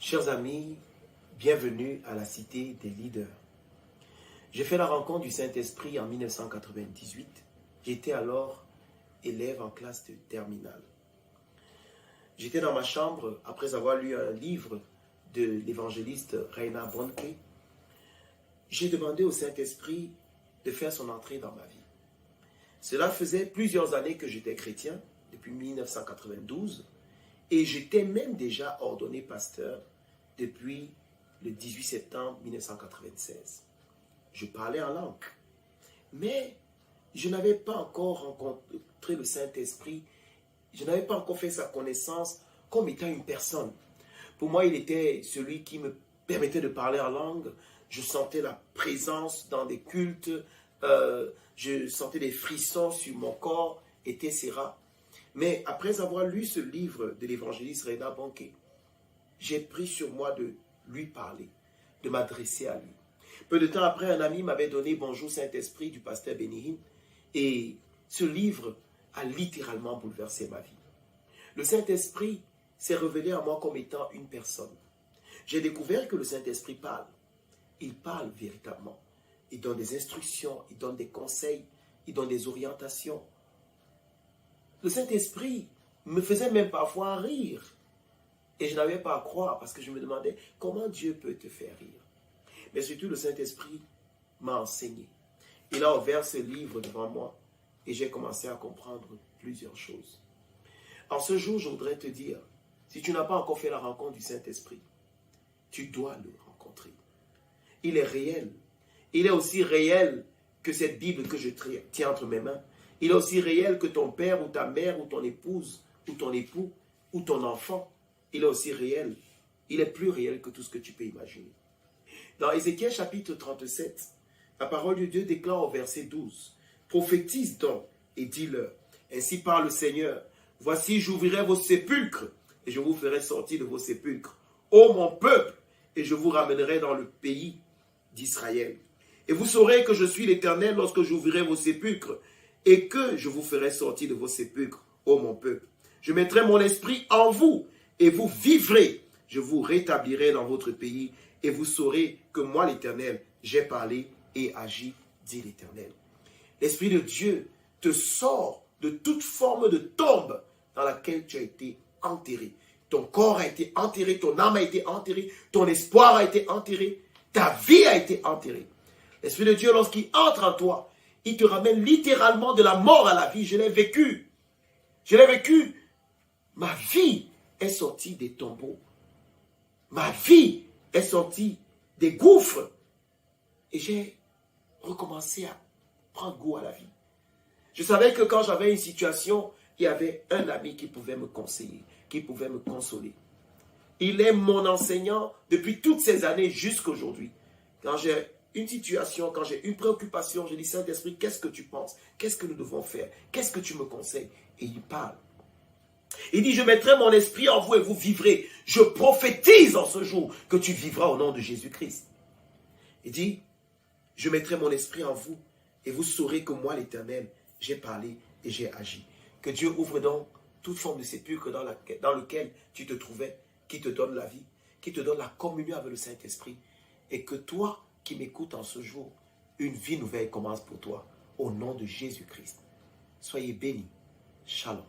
Chers amis, bienvenue à la Cité des leaders. J'ai fait la rencontre du Saint-Esprit en 1998. J'étais alors élève en classe de terminale. J'étais dans ma chambre après avoir lu un livre de l'évangéliste Reinhard Bonnke. J'ai demandé au Saint-Esprit de faire son entrée dans ma vie. Cela faisait plusieurs années que j'étais chrétien, depuis 1992, et j'étais même déjà ordonné pasteur depuis le 18 septembre 1996. Je parlais en langue, mais je n'avais pas encore rencontré le Saint-Esprit, je n'avais pas encore fait sa connaissance comme étant une personne. Pour moi, il était celui qui me permettait de parler en langue. Je sentais la présence dans des cultes, je sentais des frissons sur mon corps, etc. Mais après avoir lu ce livre de l'évangéliste Reinhard Bonnke, j'ai pris sur moi de lui parler, de m'adresser à lui. Peu de temps après, un ami m'avait donné Bonjour Saint-Esprit du pasteur Benny Hinn, et ce livre a littéralement bouleversé ma vie. Le Saint-Esprit s'est révélé à moi comme étant une personne. J'ai découvert que le Saint-Esprit parle. Il parle véritablement. Il donne des instructions, il donne des conseils, il donne des orientations. Le Saint-Esprit me faisait même parfois rire. Et je n'avais pas à croire parce que je me demandais comment Dieu peut te faire rire. Mais surtout, le Saint-Esprit m'a enseigné. Il a ouvert ce livre devant moi et j'ai commencé à comprendre plusieurs choses. En ce jour, je voudrais te dire, si tu n'as pas encore fait la rencontre du Saint-Esprit, tu dois le rencontrer. Il est réel. Il est aussi réel que cette Bible que je tiens entre mes mains. Il est aussi réel que ton père ou ta mère ou ton épouse ou ton époux ou ton enfant. Il est aussi réel. Il est plus réel que tout ce que tu peux imaginer. Dans Ézéchiel chapitre 37, la parole de Dieu déclare au verset 12, « Prophétise donc et dis-leur, ainsi parle le Seigneur, voici j'ouvrirai vos sépulcres et je vous ferai sortir de vos sépulcres, ô mon peuple, et je vous ramènerai dans le pays d'Israël. Et vous saurez que je suis l'Éternel lorsque j'ouvrirai vos sépulcres et que je vous ferai sortir de vos sépulcres, ô mon peuple. Je mettrai mon esprit en vous et vous vivrez. Je vous rétablirai dans votre pays et vous saurez que moi, l'Éternel, j'ai parlé et agi, dit l'Éternel. » L'Esprit de Dieu te sort de toute forme de tombe dans laquelle tu as été enterré. Ton corps a été enterré, ton âme a été enterrée, ton espoir a été enterré, ta vie a été enterrée. L'Esprit de Dieu, lorsqu'il entre en toi, il te ramène littéralement de la mort à la vie. Je l'ai vécu. Je l'ai vécu. Ma vie est sortie des tombeaux. Ma vie est sortie des gouffres. Et j'ai recommencé à prendre goût à la vie. Je savais que quand j'avais une situation, il y avait un ami qui pouvait me conseiller, qui pouvait me consoler. Il est mon enseignant depuis toutes ces années jusqu'à aujourd'hui. Quand j'ai une situation, quand j'ai une préoccupation, je dis, Saint-Esprit, qu'est-ce que tu penses? Qu'est-ce que nous devons faire? Qu'est-ce que tu me conseilles? Et il parle. Il dit, je mettrai mon esprit en vous et vous vivrez. Je prophétise en ce jour que tu vivras au nom de Jésus-Christ. Il dit, je mettrai mon esprit en vous et vous saurez que moi, l'Éternel, j'ai parlé et j'ai agi. Que Dieu ouvre donc toute forme de sépulcre dans lequel tu te trouvais, qui te donne la vie, qui te donne la communion avec le Saint-Esprit. Et que toi, qui m'écoutes en ce jour, une vie nouvelle commence pour toi, au nom de Jésus-Christ. Soyez bénis. Shalom.